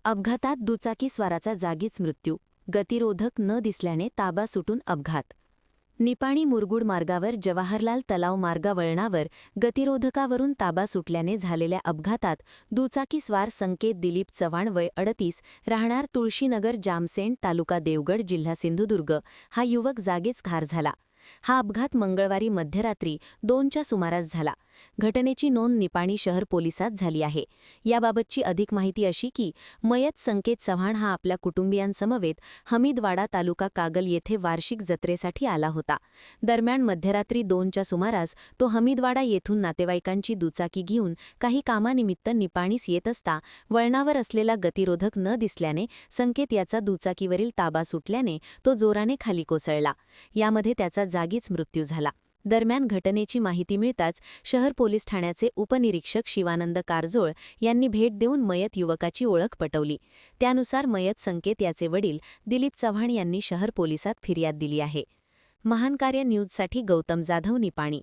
अपघातात दुचाकीस्वाराचा जागीच मृत्यू. गतिरोधक न दिसल्याने ताबा सुटून अपघात. निपाणी मुरगुड मार्गावर जवाहरलाल तलाव मार्गा वळणावर गतिरोधकावरून ताबा सुटल्याने झालेल्या अपघातात दुचाकीस्वार संकेत दिलीप चव्हाण वय 38 राहणार तुळशीनगर जामसेंड तालुका देवगड जिल्हा सिंधुदुर्ग हा युवक जागीच ठार झाला. हा अपघात मंगळवारी मध्यरात्री 2च्या सुमारास झाला. घटनेची नोंद निपाणी शहर पोलिसात झाली आहे. याबाबतची अधिक माहिती अशी की मयत संकेत चव्हाण हा आपल्या कुटुंबियांसमवेत हमीदवाडा तालुका कागल येथे वार्षिक जत्रेसाठी आला होता. दरम्यान मध्यरात्री 2च्या सुमारास तो हमीदवाडा येथून नातेवाईकांची दुचाकी घेऊन काही कामानिमित्त निपाणीस येत असता वळणावर असलेला गतिरोधक न दिसल्याने संकेत याचा दुचाकीवरील ताबा सुटल्याने तो जोराने खाली कोसळला. यामध्ये त्याचा जागीच मृत्यू झाला. दरम्यान घटनेची माहिती मिळताच शहर पोलीस ठाण्याचे उपनिरीक्षक शिवानंद कारजोळ यांनी भेट देऊन मयत युवकाची ओळख पटवली. त्यानुसार मयत संकेत याचे वडील दिलीप चव्हाण यांनी शहर पोलिसात फिर्याद दिली आहे. महान कार्य न्यूजसाठी गौतम जाधव, निपाणी.